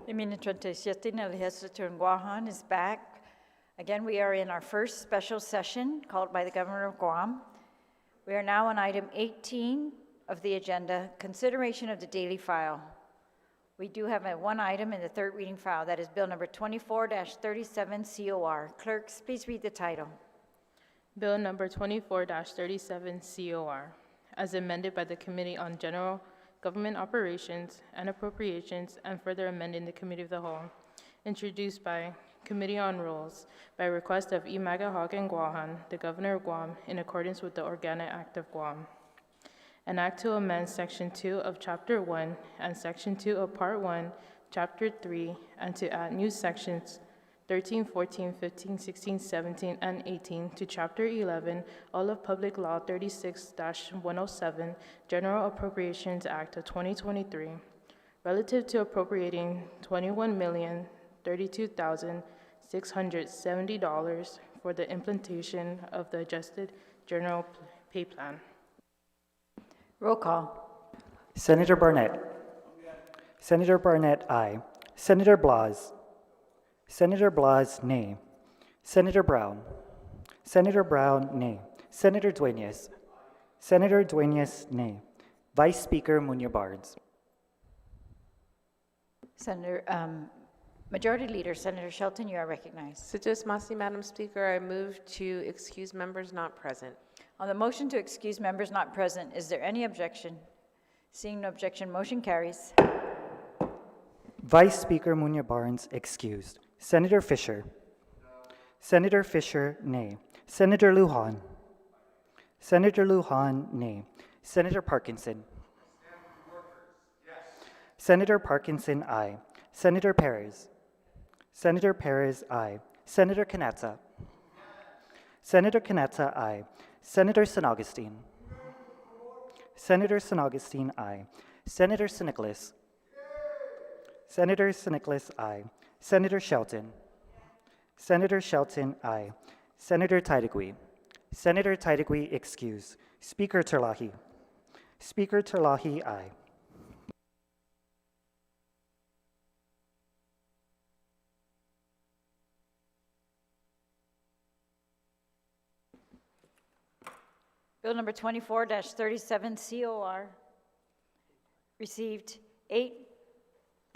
The Legislature in Guam is back. Again, we are in our first special session called by the Governor of Guam. We are now on item 18 of the agenda, consideration of the daily file. We do have one item in the third reading file, that is Bill number 24-37 COR. Clerks, please read the title. Bill number 24-37 COR, as amended by the Committee on General Government Operations and Appropriations and further amending the Committee of the Whole, introduced by Committee on Rules by request of E. Magahagan Guahan, the Governor of Guam, in accordance with the Organic Act of Guam. An act to amend Section 2 of Chapter 1 and Section 2 of Part 1, Chapter 3, and to add new sections 13, 14, 15, 16, 17, and 18 to Chapter 11, all of Public Law 36-107, General Appropriations Act of 2023, relative to appropriating $21,032,670 for the implementation of the Adjusted General Pay Plan. Roll call. Senator Barnett. Senator Barnett, aye. Senator Blas. Senator Blas, nay. Senator Brown. Senator Brown, nay. Senator Dueñas. Senator Dueñas, nay. Vice Speaker Muñoz-Barnes. Majority Leader, Senator Shelton, you are recognized. Sujus Masi, Madam Speaker, I move to excuse members not present. On the motion to excuse members not present, is there any objection? Seeing no objection, motion carries. Vice Speaker Muñoz-Barnes, excused. Senator Fisher. Senator Fisher, nay. Senator Lujan. Senator Lujan, nay. Senator Parkinson. Senator Parkinson, aye. Senator Perez. Senator Perez, aye. Senator Canazza. Senator Canazza, aye. Senator San Augustine. Senator San Augustine, aye. Senator Sinicolas. Senator Sinicolas, aye. Senator Shelton. Senator Shelton, aye. Senator Taitigui. Senator Taitigui, excuse. Speaker Terlahi. Speaker Terlahi, aye. Bill number 24-37 COR received 8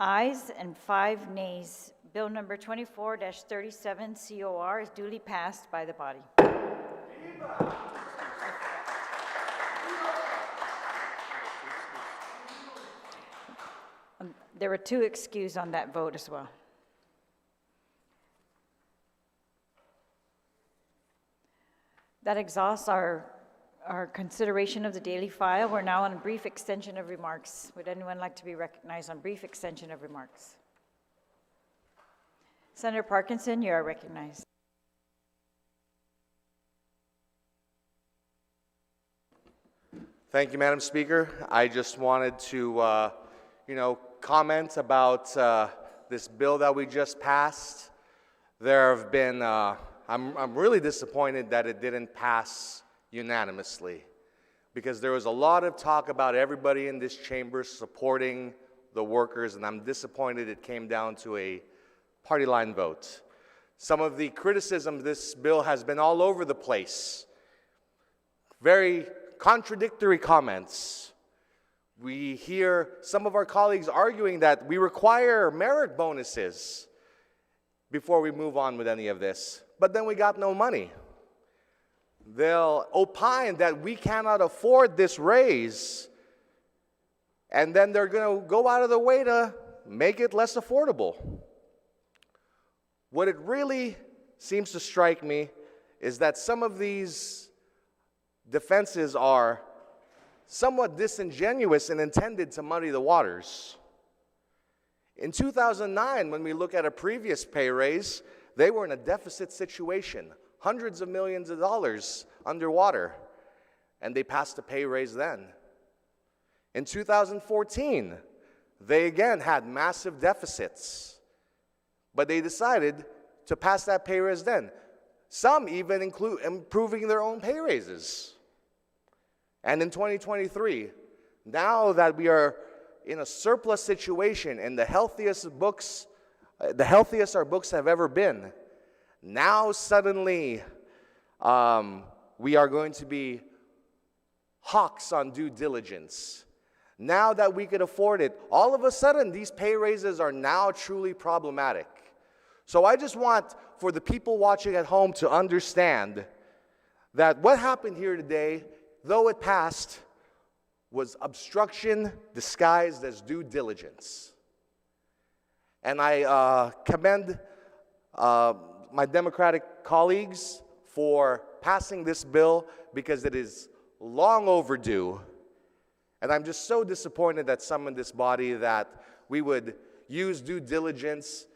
ayes and 5 nays. Bill number 24-37 COR is duly passed by the body. There were 2 excused on that vote as well. That exhausts our consideration of the daily file. We're now on a brief extension of remarks. Would anyone like to be recognized on brief extension of remarks? Senator Parkinson, you are recognized. Thank you, Madam Speaker. I just wanted to, comment about this bill that we just passed. There have been, I'm really disappointed that it didn't pass unanimously, because there was a lot of talk about everybody in this chamber supporting the workers, and I'm disappointed it came down to a party line vote. Some of the criticism of this bill has been all over the place. Very contradictory comments. We hear some of our colleagues arguing that we require merit bonuses before we move on with any of this, but then we got no money. They'll opine that we cannot afford this raise, and then they're going to go out of the way to make it less affordable. What it really seems to strike me is that some of these defenses are somewhat disingenuous and intended to muddy the waters. In 2009, when we look at a previous pay raise, they were in a deficit situation, hundreds of millions of dollars underwater, and they passed a pay raise then. In 2014, they again had massive deficits, but they decided to pass that pay raise then. Some even include improving their own pay raises. And in 2023, now that we are in a surplus situation and the healthiest our books have ever been. Now suddenly we are going to be hawks on due diligence. Now that we could afford it, all of a sudden these pay raises are now truly problematic. So I just want for the people watching at home to understand that what happened here today, though it passed, was obstruction disguised as due diligence. And I commend my Democratic colleagues for passing this bill because it is long overdue. And I'm just so disappointed that some in this body that we would use due diligence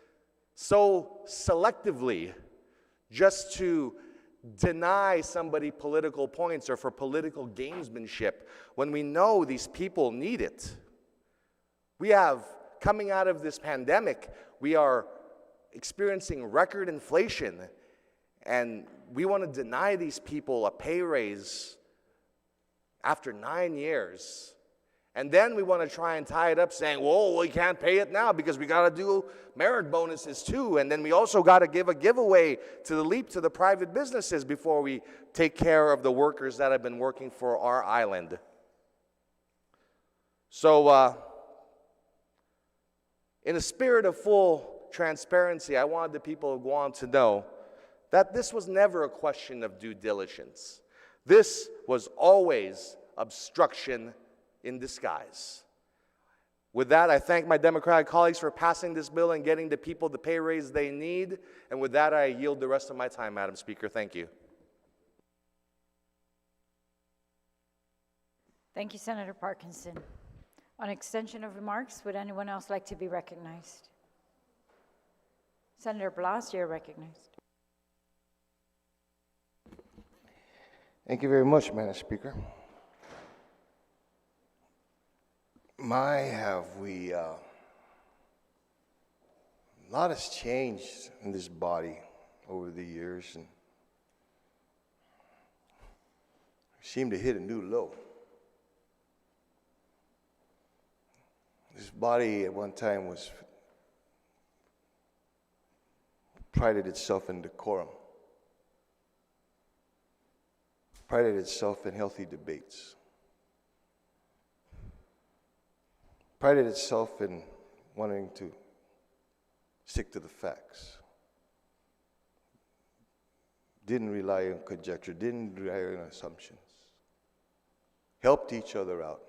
so selectively just to deny somebody political points or for political gamesmanship when we know these people need it. We have, coming out of this pandemic, we are experiencing record inflation, and we want to deny these people a pay raise after 9 years. And then we want to try and tie it up saying, whoa, we can't pay it now because we got to do merit bonuses too. And then we also got to give a giveaway to the leap to the private businesses before we take care of the workers that have been working for our island. So in a spirit of full transparency, I wanted the people of Guam to know that this was never a question of due diligence. This was always obstruction in disguise. With that, I thank my Democratic colleagues for passing this bill and getting the people the pay raise they need. And with that, I yield the rest of my time, Madam Speaker. Thank you. Thank you, Senator Parkinson. On extension of remarks, would anyone else like to be recognized? Senator Blas, you're recognized. Thank you very much, Madam Speaker. My, have we, a lot has changed in this body over the years, and seem to hit a new low. This body at one time was prided itself in decorum, prided itself in healthy debates, prided itself in wanting to stick to the facts, didn't rely on conjecture, didn't rely on assumptions, helped each other out.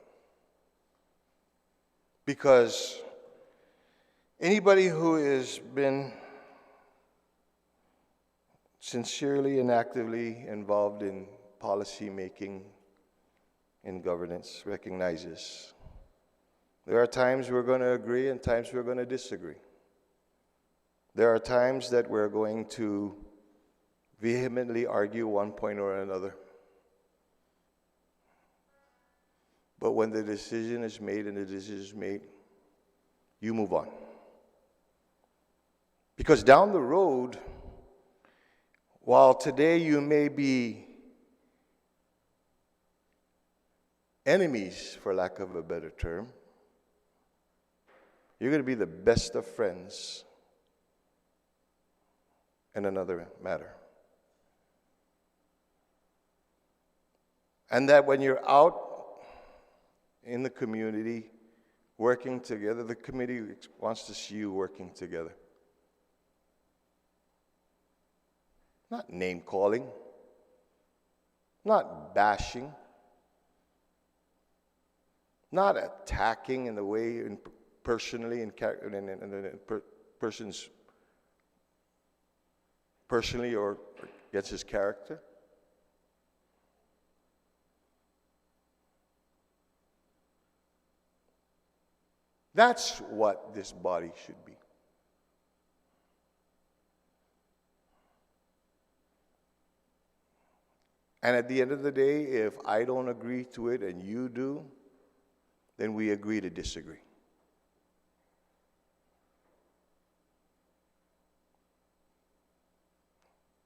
Because anybody who has been sincerely and actively involved in policy making and governance recognizes there are times we're going to agree and times we're going to disagree. There are times that we're going to vehemently argue one point or another. But when the decision is made and the decision is made, you move on. Because down the road, while today you may be enemies, for lack of a better term, you're going to be the best of friends in another matter. And that when you're out in the community working together, the committee wants to see you working together. Not name calling, not bashing, not attacking in the way personally and person's personally or against his character. That's what this body should be. And at the end of the day, if I don't agree to it and you do, then we agree to disagree.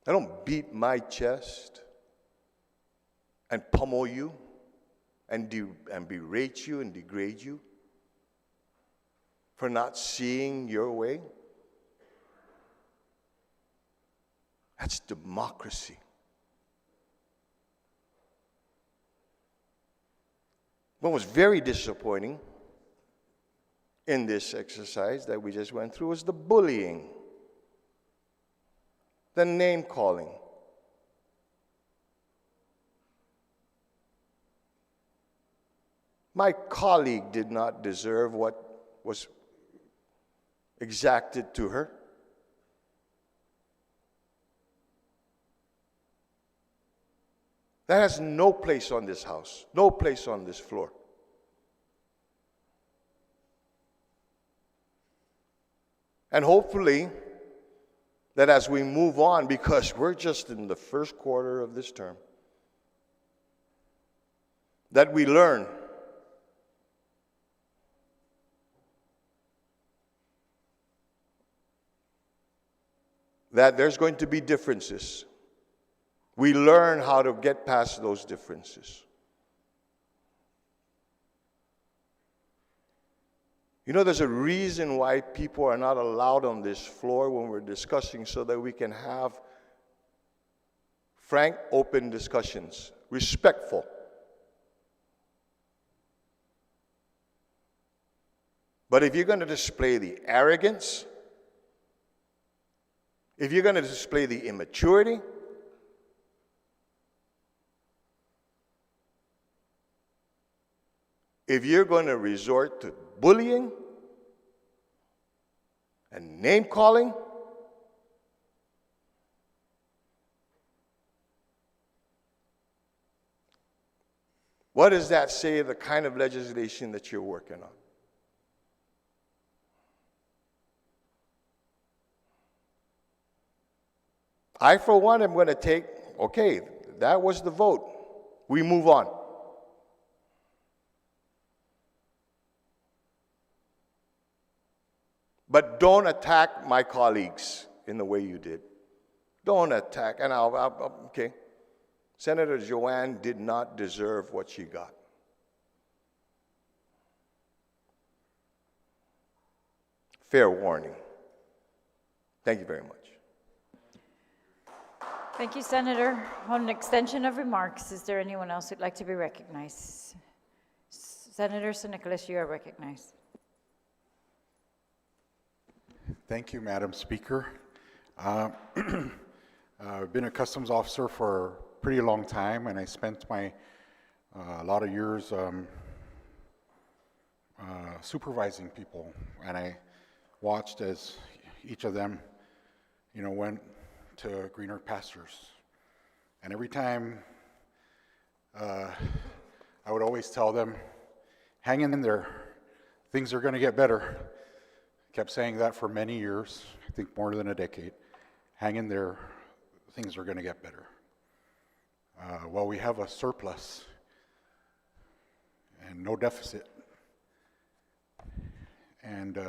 I don't beat my chest and pummel you and berate you and degrade you for not seeing your way? That's democracy. What was very disappointing in this exercise that we just went through was the bullying, the name calling. My colleague did not deserve what was exacted to her. That has no place on this house, no place on this floor. And hopefully, that as we move on, because we're just in the first quarter of this term, that we learn that there's going to be differences. We learn how to get past those differences. You know, there's a reason why people are not allowed on this floor when we're discussing, so that we can have frank, open discussions, respectful. But if you're going to display the arrogance, if you're going to display the immaturity, if you're going to resort to bullying and name calling, what does that say of the kind of legislation that you're working on? I, for one, am going to take, okay, that was the vote. We move on. But don't attack my colleagues in the way you did. Don't attack. And okay. Senator Joanne did not deserve what she got. Fair warning. Thank you very much. Thank you, Senator. On an extension of remarks, is there anyone else who'd like to be recognized? Senator St. Nicholas, you are recognized. Thank you, Madam Speaker. I've been a customs officer for a pretty long time, and I spent a lot of years supervising people, and I watched as each of them, went to greener pastures. And every time, I would always tell them, hang in there, things are going to get better. Kept saying that for many years, I think more than a decade. Hang in there, things are going to get better. Well, we have a surplus and no deficit. And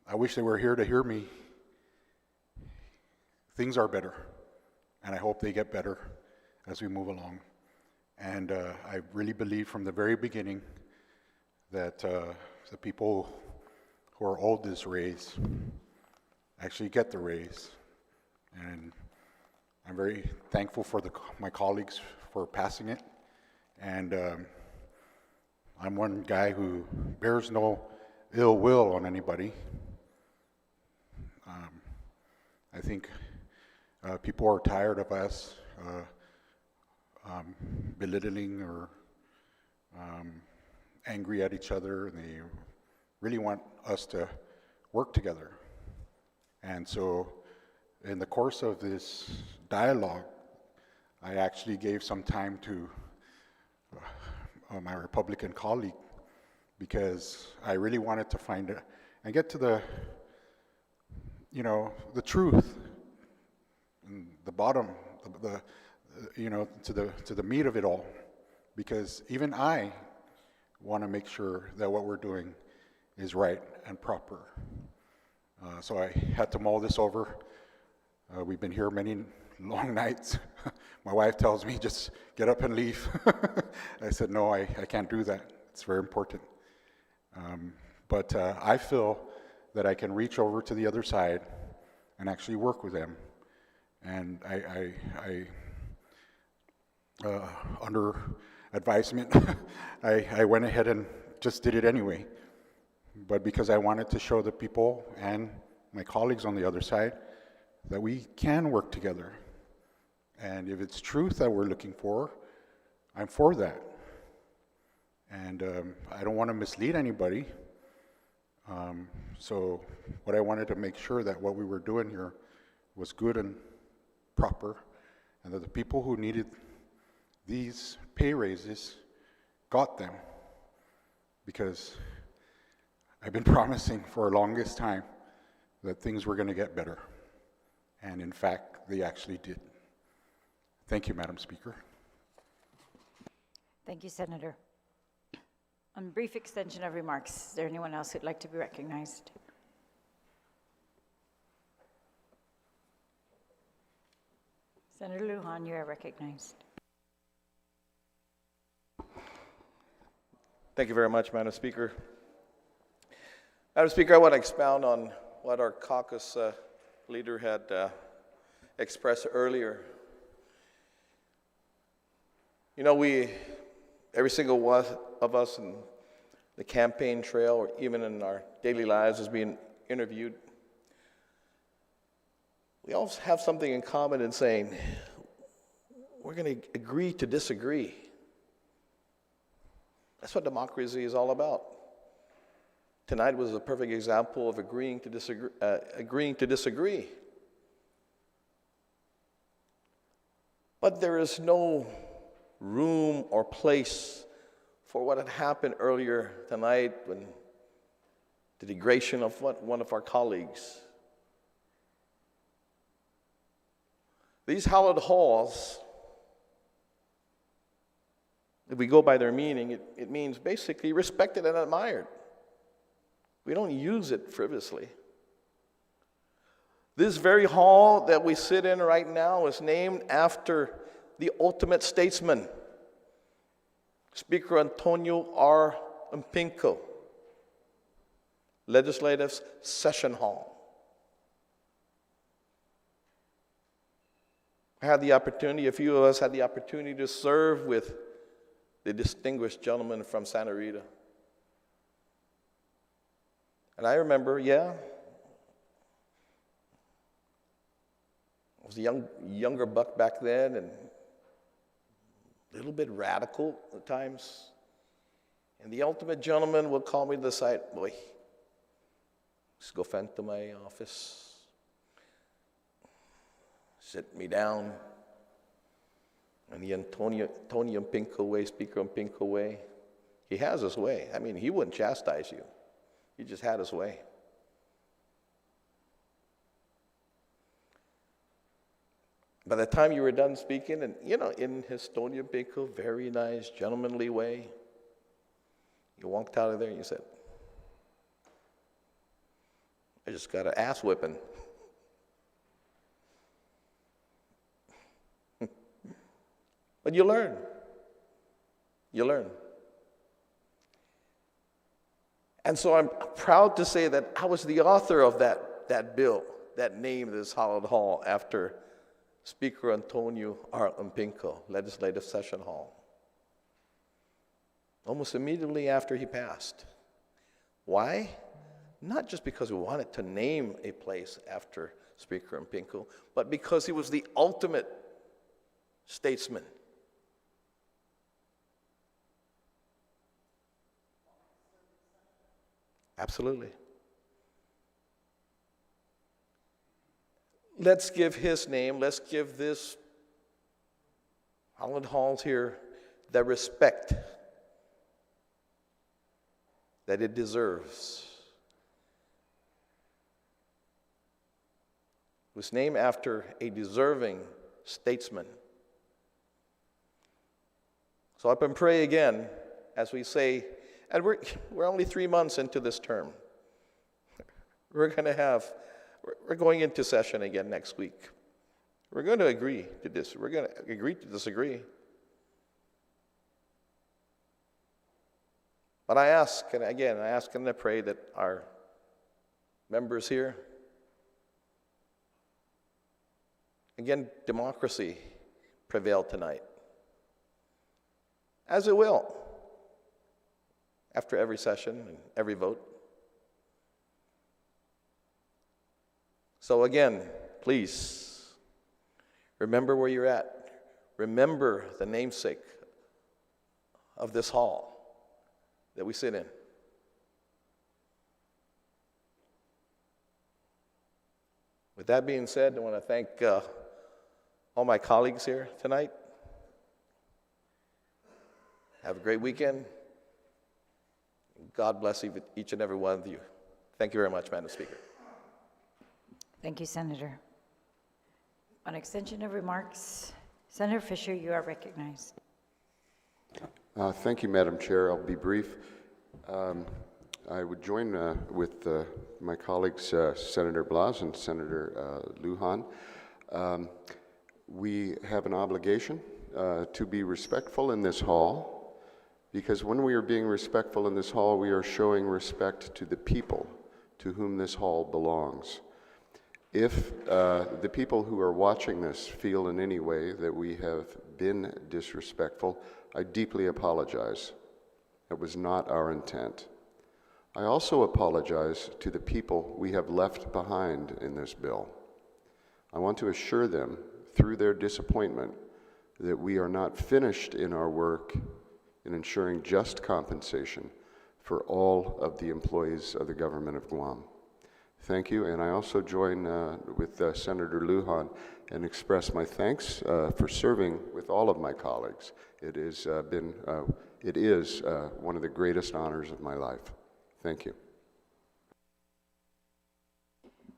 I wish they were here to hear me. Things are better, and I hope they get better as we move along. And I really believe from the very beginning that the people who are owed this raise actually get the raise. And I'm very thankful for my colleagues for passing it. And I'm one guy who bears no ill will on anybody. I think people are tired of us belittling or angry at each other, and they really want us to work together. And so in the course of this dialogue, I actually gave some time to my Republican colleague, because I really wanted to find it and get to the truth, and the bottom, to the meat of it all, because even I want to make sure that what we're doing is right and proper. So I had to mull this over. We've been here many long nights. My wife tells me, just get up and leave. I said, no, I can't do that. It's very important. But I feel that I can reach over to the other side and actually work with them. And under advisement, I went ahead and just did it anyway. But because I wanted to show the people and my colleagues on the other side that we can work together. And if it's truth that we're looking for, I'm for that. And I don't want to mislead anybody. So what I wanted to make sure that what we were doing here was good and proper, and that the people who needed these pay raises got them. Because I've been promising for the longest time that things were going to get better. And in fact, they actually did. Thank you, Madam Speaker. Thank you, Senator. On brief extension of remarks, is there anyone else who'd like to be recognized? Senator Lujan, you are recognized. Thank you very much, Madam Speaker. Madam Speaker, I want to expound on what our caucus leader had expressed earlier. You know, every single one of us in the campaign trail, or even in our daily lives as being interviewed, we all have something in common in saying, we're going to agree to disagree. That's what democracy is all about. Tonight was a perfect example of agreeing to disagree. But there is no room or place for what had happened earlier tonight when the degradation of one of our colleagues. These hallowed halls, if we go by their meaning, it means basically respected and admired. We don't use it frivolously. This very hall that we sit in right now is named after the ultimate statesman, Speaker Antonio R. Mpinko, Legislative Session Hall. A few of us had the opportunity to serve with the distinguished gentleman from Santa Rita. And I remember, I was a younger buck back then, and a little bit radical at times. And the ultimate gentleman would call me to the side, boy, just go to my office, sit me down. And the Antonio Mpinko way, Speaker Mpinko way, he has his way. I mean, he wouldn't chastise you. He just had his way. By the time you were done speaking, and in his Antonio Mpinko, very nice, gentlemanly way, you walked out of there and you said, I just got an ass whipping. But you learn. You learn. And so I'm proud to say that I was the author of that bill that named this hallowed hall after Speaker Antonio R. Mpinko, Legislative Session Hall. Almost immediately after he passed. Why? Not just because we wanted to name a place after Speaker Mpinko, but because he was the ultimate statesman. Absolutely. Let's give his name, let's give this hallowed halls here the respect that it deserves. It was named after a deserving statesman. So up and pray again as we say, and we're only 3 months into this term. We're going into session again next week. We're going to agree to this. We're going to agree to disagree. But I ask, and again, I ask and I pray that our members here, again, democracy prevail tonight, as it will after every session and every vote. So again, please remember where you're at. Remember the namesake of this hall that we sit in. With that being said, I want to thank all my colleagues here tonight. Have a great weekend. God bless each and every one of you. Thank you very much, Madam Speaker. Thank you, Senator. On extension of remarks, Senator Fisher, you are recognized. Thank you, Madam Chair. I'll be brief. I would join with my colleagues, Senator Blas and Senator Lujan. We have an obligation to be respectful in this hall, because when we are being respectful in this hall, we are showing respect to the people to whom this hall belongs. If the people who are watching this feel in any way that we have been disrespectful, I deeply apologize. That was not our intent. I also apologize to the people we have left behind in this bill. I want to assure them, through their disappointment, that we are not finished in our work in ensuring just compensation for all of the employees of the government of Guam. Thank you, and I also join with Senator Lujan and express my thanks for serving with all of my colleagues. It is one of the greatest honors of my life. Thank you.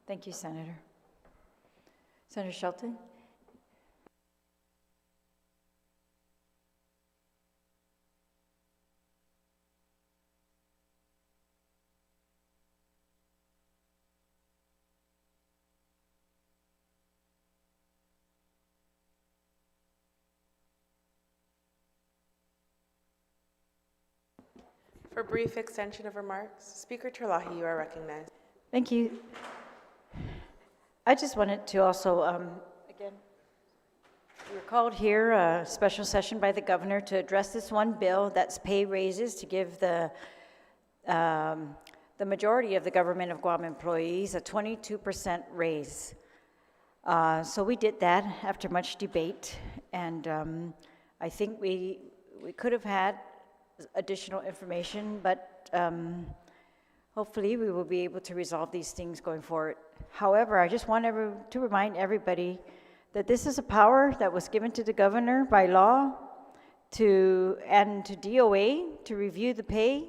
Thank you, Senator. Senator Shelton? For brief extension of remarks, Speaker Terlahi, you are recognized. Thank you. I just wanted to also, again, we were called here, a special session by the governor to address this one bill that's pay raises to give the majority of the government of Guam employees a 22% raise. So we did that after much debate, and I think we could have had additional information, but hopefully we will be able to resolve these things going forward. However, I just want to remind everybody that this is a power that was given to the governor by law and to DOA to review the pay.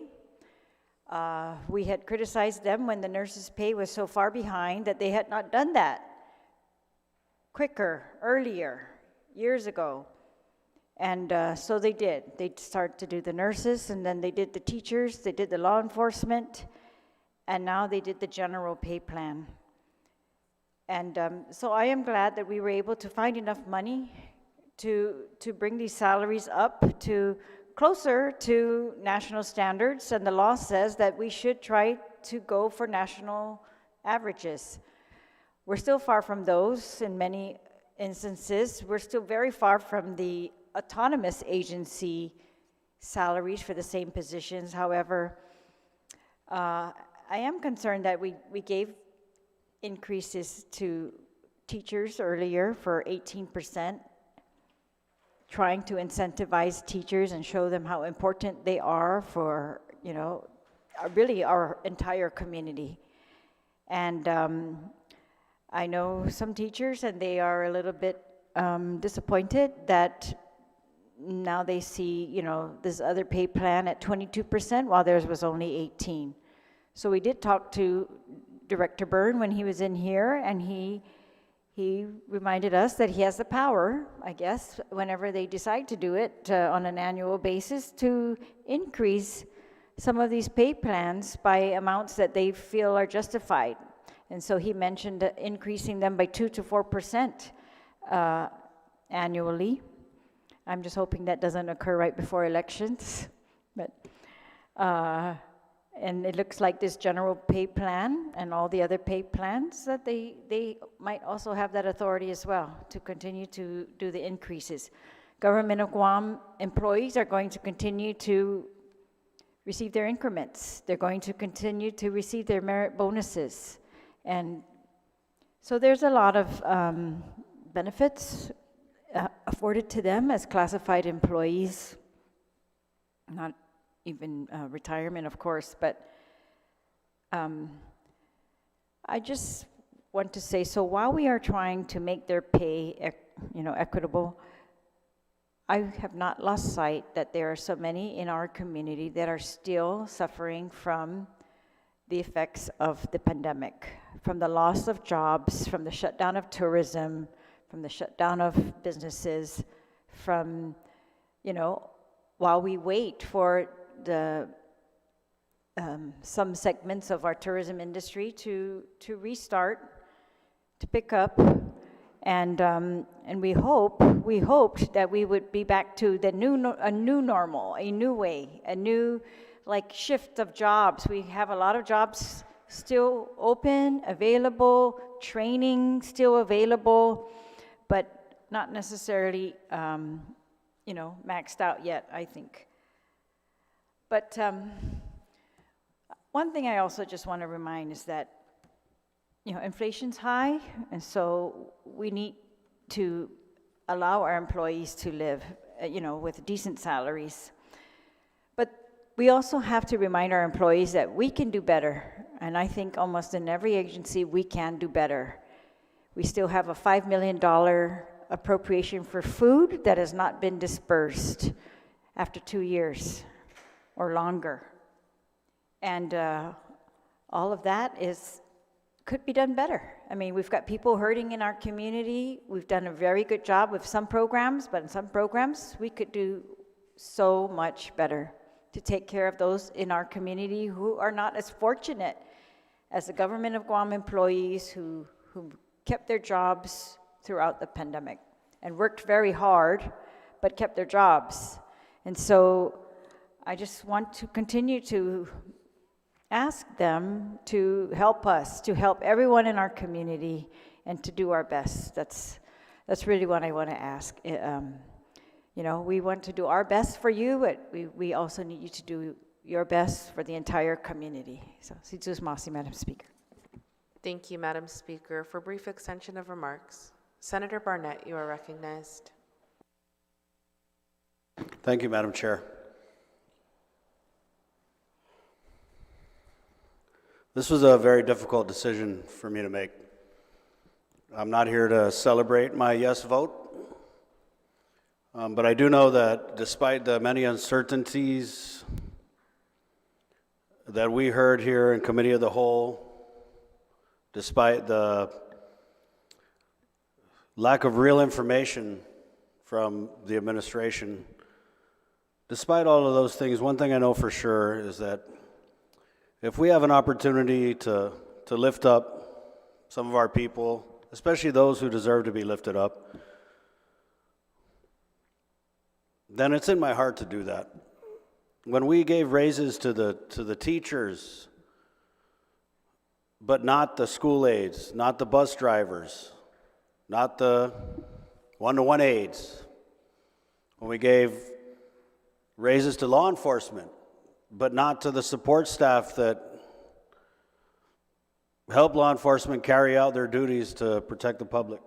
We had criticized them when the nurses' pay was so far behind that they had not done that quicker, earlier, years ago. And so they did. They started to do the nurses, and then they did the teachers, they did the law enforcement, and now they did the general pay plan. And so I am glad that we were able to find enough money to bring these salaries up to closer to national standards, and the law says that we should try to go for national averages. We're still far from those in many instances. We're still very far from the autonomous agency salaries for the same positions. However, I am concerned that we gave increases to teachers earlier for 18%, trying to incentivize teachers and show them how important they are for, really our entire community. And I know some teachers, and they are a little bit disappointed that now they see, this other pay plan at 22% while theirs was only 18. So we did talk to Director Byrne when he was in here, and he reminded us that he has the power, I guess, whenever they decide to do it on an annual basis, to increase some of these pay plans by amounts that they feel are justified. And so he mentioned increasing them by 2 to 4% annually. I'm just hoping that doesn't occur right before elections. But And it looks like this general pay plan and all the other pay plans that they might also have that authority as well to continue to do the increases. Government of Guam employees are going to continue to receive their increments. They're going to continue to receive their merit bonuses. And so there's a lot of benefits afforded to them as classified employees, not even retirement, of course, but I just want to say, so while we are trying to make their pay, equitable, I have not lost sight that there are so many in our community that are still suffering from the effects of the pandemic, from the loss of jobs, from the shutdown of tourism, from the shutdown of businesses, from, while we wait for the some segments of our tourism industry to restart, to pick up, and we hoped that we would be back to a new normal, a new way, a new shift of jobs. We have a lot of jobs still open, available, training still available, but not necessarily maxed out yet, I think. But one thing I also just want to remind is that, inflation's high, and so we need to allow our employees to live, with decent salaries. But we also have to remind our employees that we can do better, and I think almost in every agency we can do better. We still have a $5 million appropriation for food that has not been dispersed after 2 years or longer. And all of that could be done better. I mean, we've got people hurting in our community. We've done a very good job with some programs, but in some programs, we could do so much better to take care of those in our community who are not as fortunate as the government of Guam employees who kept their jobs throughout the pandemic and worked very hard, but kept their jobs. And so I just want to continue to ask them to help us, to help everyone in our community, and to do our best. That's really what I want to ask. We want to do our best for you, but we also need you to do your best for the entire community. So, Situs Masi, Madam Speaker. Thank you, Madam Speaker. For brief extension of remarks, Senator Barnett, you are recognized. Thank you, Madam Chair. This was a very difficult decision for me to make. I'm not here to celebrate my yes vote, but I do know that despite the many uncertainties that we heard here in Committee of the Whole, despite the lack of real information from the administration, despite all of those things, one thing I know for sure is that if we have an opportunity to lift up some of our people, especially those who deserve to be lifted up, then it's in my heart to do that. When we gave raises to the teachers, but not the school aides, not the bus drivers, not the one-to-one aides, when we gave raises to law enforcement, but not to the support staff that help law enforcement carry out their duties to protect the public.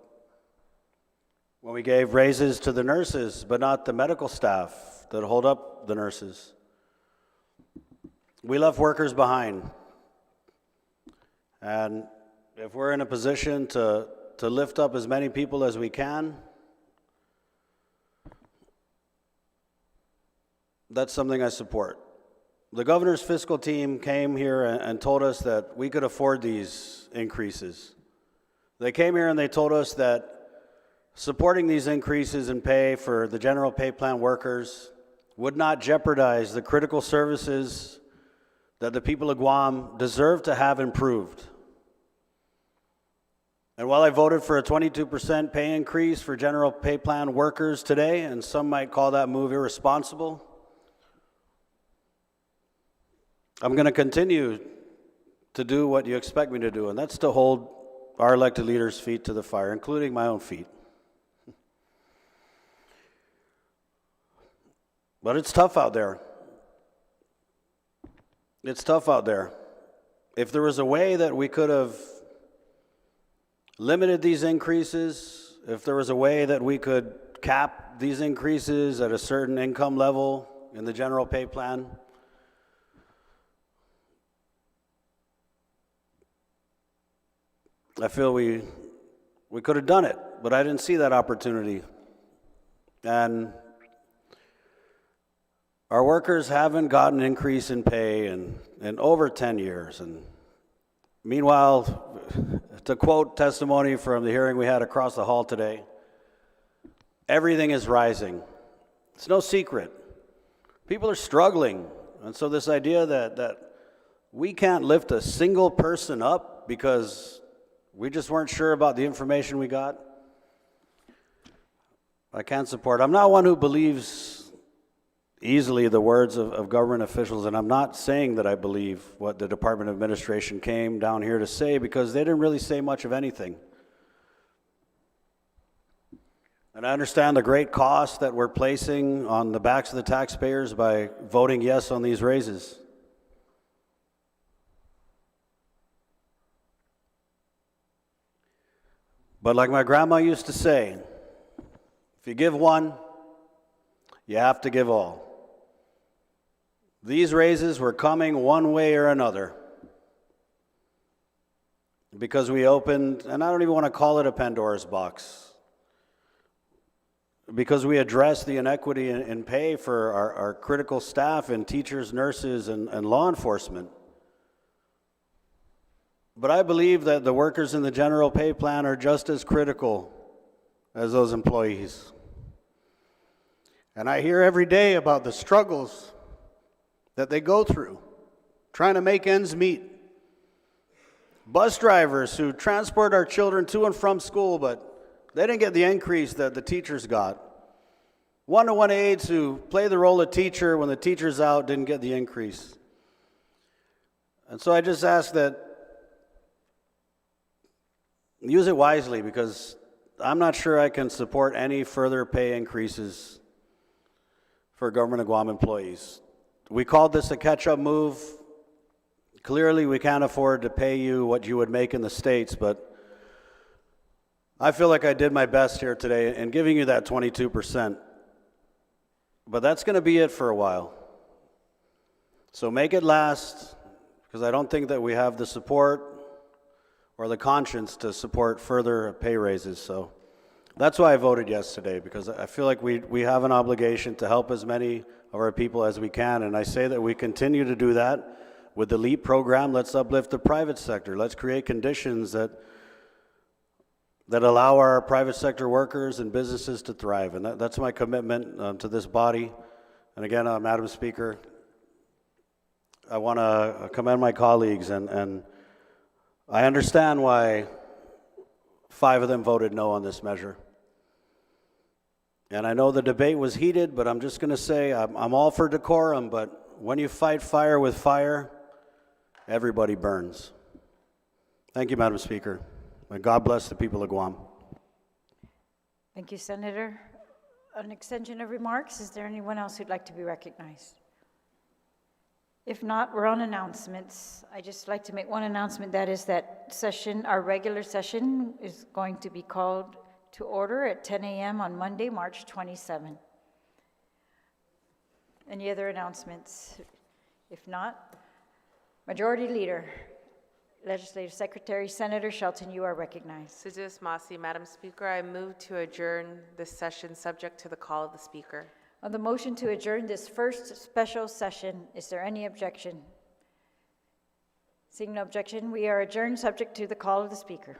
When we gave raises to the nurses, but not the medical staff that hold up the nurses. We left workers behind. And if we're in a position to lift up as many people as we can, that's something I support. The governor's fiscal team came here and told us that we could afford these increases. They came here and they told us that supporting these increases in pay for the general pay plan workers would not jeopardize the critical services that the people of Guam deserve to have improved. And while I voted for a 22% pay increase for general pay plan workers today, and some might call that move irresponsible, I'm going to continue to do what you expect me to do, and that's to hold our elected leaders' feet to the fire, including my own feet. But it's tough out there. It's tough out there. If there was a way that we could have limited these increases, if there was a way that we could cap these increases at a certain income level in the general pay plan, I feel we could have done it, but I didn't see that opportunity. And our workers haven't gotten an increase in pay in over 10 years. And meanwhile, to quote testimony from the hearing we had across the hall today, everything is rising. It's no secret. People are struggling. And so this idea that we can't lift a single person up because we just weren't sure about the information we got, I can't support. I'm not one who believes easily the words of government officials, and I'm not saying that I believe what the Department of Administration came down here to say, because they didn't really say much of anything. And I understand the great cost that we're placing on the backs of the taxpayers by voting yes on these raises. But like my grandma used to say, if you give one, you have to give all. These raises were coming one way or another because we opened, and I don't even want to call it a Pandora's box, because we addressed the inequity in pay for our critical staff and teachers, nurses, and law enforcement. But I believe that the workers in the general pay plan are just as critical as those employees. And I hear every day about the struggles that they go through, trying to make ends meet. Bus drivers who transport our children to and from school, but they didn't get the increase that the teachers got. One-to-one aides who play the role of teacher when the teacher's out didn't get the increase. And so I just ask that use it wisely, because I'm not sure I can support any further pay increases for Government of Guam employees. We called this a catch-up move. Clearly, we can't afford to pay you what you would make in the States, but I feel like I did my best here today in giving you that 22%. But that's going to be it for a while. So make it last, because I don't think that we have the support or the conscience to support further pay raises. So that's why I voted yes today, because I feel like we have an obligation to help as many of our people as we can. And I say that we continue to do that with the LEAP program. Let's uplift the private sector. Let's create conditions that allow our private sector workers and businesses to thrive. And that's my commitment to this body. And again, Madam Speaker, I want to commend my colleagues, and I understand why 5 of them voted no on this measure. And I know the debate was heated, but I'm just going to say I'm all for decorum, but when you fight fire with fire, everybody burns. Thank you, Madam Speaker. May God bless the people of Guam. Thank you, Senator. An extension of remarks. Is there anyone else who'd like to be recognized? If not, we're on announcements. I just like to make one announcement. That is that our regular session is going to be called to order at 10 a.m. on Monday, March 27. Any other announcements? If not, Majority Leader, Legislative Secretary, Senator Shelton, you are recognized. Suzus Masi, Madam Speaker, I move to adjourn this session subject to the call of the Speaker. On the motion to adjourn this first special session, is there any objection? Seeing no objection, we are adjourned subject to the call of the Speaker.